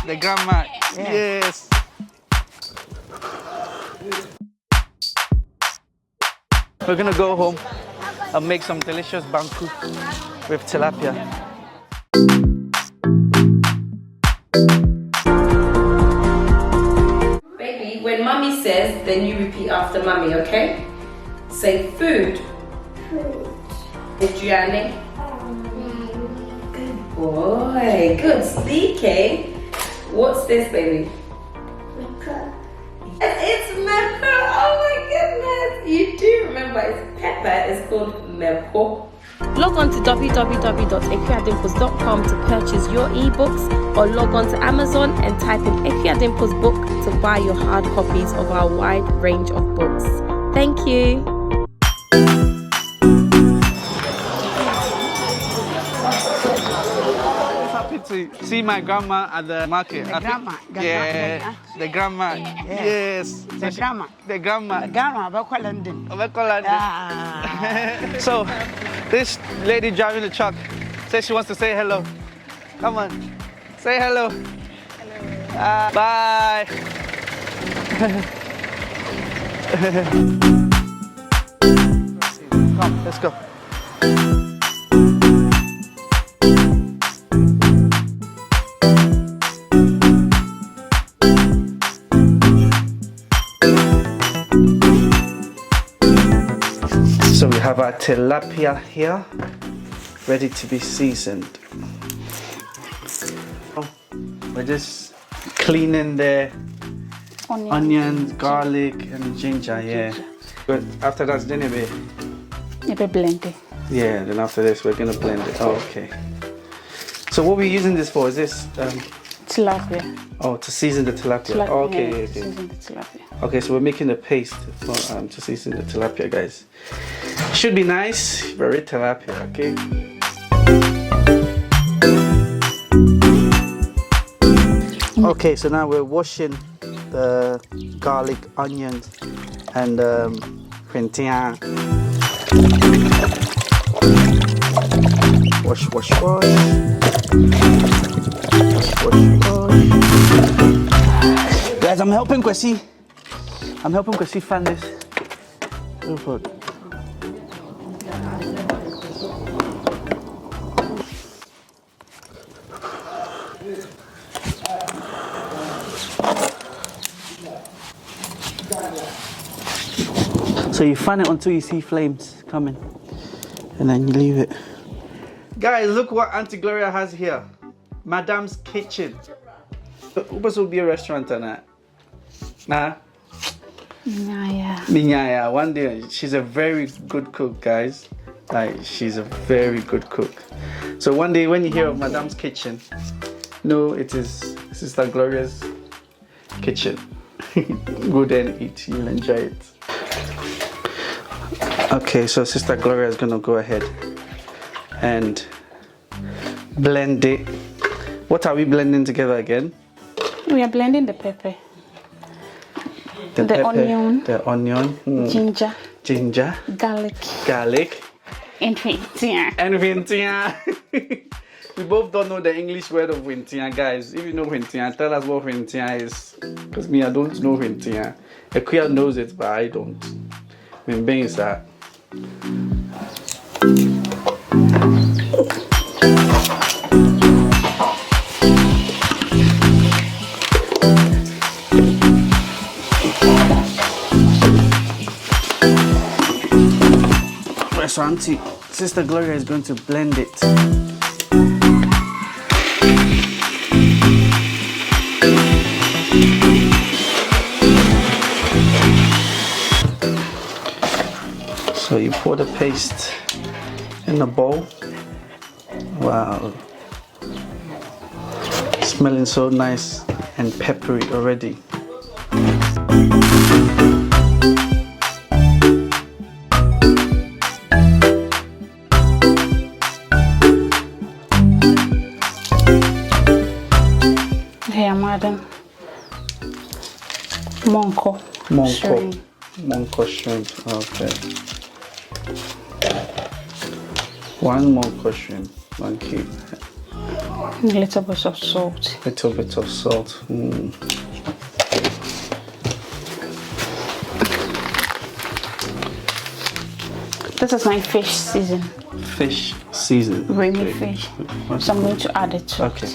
The grandma. Yes. We're gonna go home and make some delicious banku with tilapia. Baby, when mommy says, then you repeat after mommy, okay? Say food. Food. Adriani. Good boy. Good speaking. What's this, baby? Pepper. It's meko. Oh my goodness. You do remember it's pepper. It's called meko. Log on to www.akuadimples.com to purchase your ebooks or log on to Amazon and type in Akua Dimples book to buy your hard copies of our wide range of books. Thank you. Happy to see my grandma at the market. The grandma. Yeah, the grandma. Yes. The grandma. The grandma. The grandma, Abuakwa London. So, this lady driving the truck says she wants to say hello. Come on, say hello. Hello. Bye. Come, let's go. So we have our tilapia here, ready to be seasoned. We're just cleaning the onions, garlic, and ginger. Yeah. But after that's then Maybe blend it. yeah. Then after this, we're gonna blend it. Oh, okay. So what we're using this for is this? Tilapia. Oh, to season the tilapia. Oh, okay, yeah, okay. season the tilapia. Okay, so we're making a paste for to season the tilapia, guys. Should be nice, very tilapia, okay? Okay, so now we're washing the garlic, onions, and quintin. Wash, wash, wash. Wash, wash, wash. Guys, I'm helping Kwesi. I'm helping Kwesi fan this. Oh, fuck. So you fan it until you see flames coming, and then you leave it. Guys, look what Auntie Gloria has here. Madame's kitchen. This will be a restaurant tonight. Nah? Yeah. Minyaya. One day, she's a very good cook, guys. Like, she's a very good cook. So one day when you hear of Madame's kitchen, no, it is Sister Gloria's kitchen. Go there and eat, you'll enjoy it. Okay, so Sister Gloria is gonna go ahead and blend it. What are we blending together again? We are blending the pepper. The pepper, onion. The onion. Ginger. Ginger. Garlic. Garlic. And vintia. And vintia. We both don't know the English word of vintia, guys. If you know vintia, tell us what vintia is. Because me, I don't know vintia. Akua knows it, but I don't. When Ben is that. So Auntie, Sister Gloria is going to blend it. So you pour the paste in a bowl. Wow. Smelling so nice and peppery already. Here, madam. Monko. Monko. Monko shrimp. Okay. One monko shrimp. 1 cube. A little bit of salt. Little bit of salt. This is my fish season. Fish season. Creamy fish. So I'm going to add it to Okay.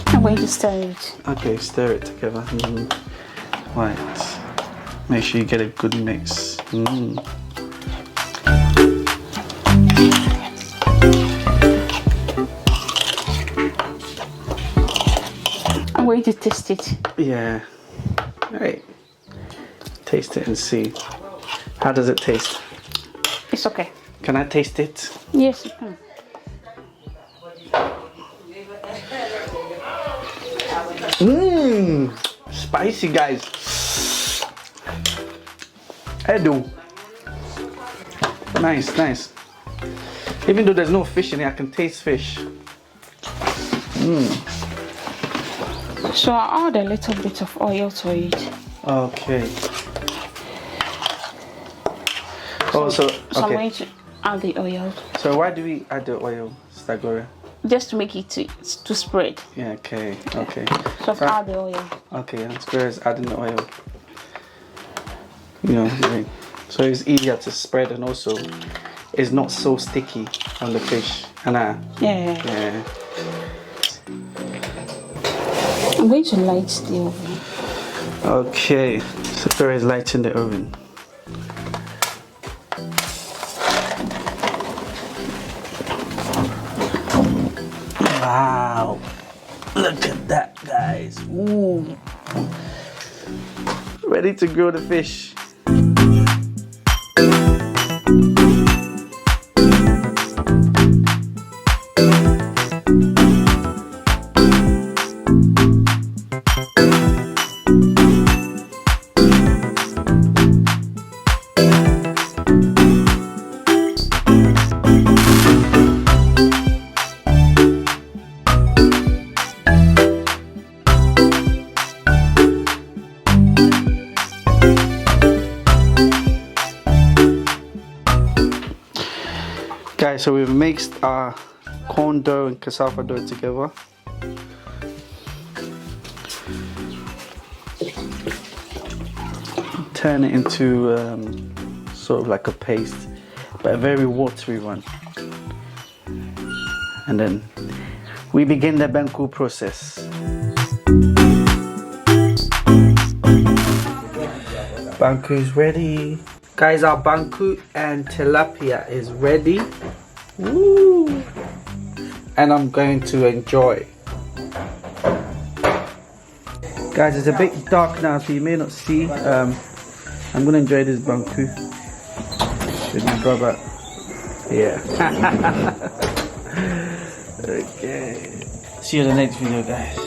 I'm going to stir it. Okay, stir it together. Right. Make sure you get a good mix. I'm going to taste it. Yeah. Right. Taste it and see. How does it taste? It's okay. Can I taste it? Yes, you can. Spicy, guys. Edo. Nice. Even though there's no fish in it, I can taste fish. So I'll add a little bit of oil to it. Okay. So I'm going to add the oil. So why do we add the oil, Sister Gloria? Just to make it to spread. Yeah, okay. So add the oil. Okay, and Gloria is adding the oil. You know, right. So it's easier to spread and also it's not so sticky on the fish. Yeah. I'm going to light the oven. Okay, so Gloria is lighting the oven. Wow, look at that, guys. Ooh. Ready to grill the fish. Guys, so we've mixed our corn dough and cassava dough together. Turn it into sort of like a paste, but a very watery one. And then we begin the Banku process. Banku is ready. Guys, our Banku and tilapia is ready. Woo! And I'm going to enjoy. Guys, it's a bit dark now, so you may not see. I'm going to enjoy this Banku with my brother. Yeah. Okay. See you in the next video, guys.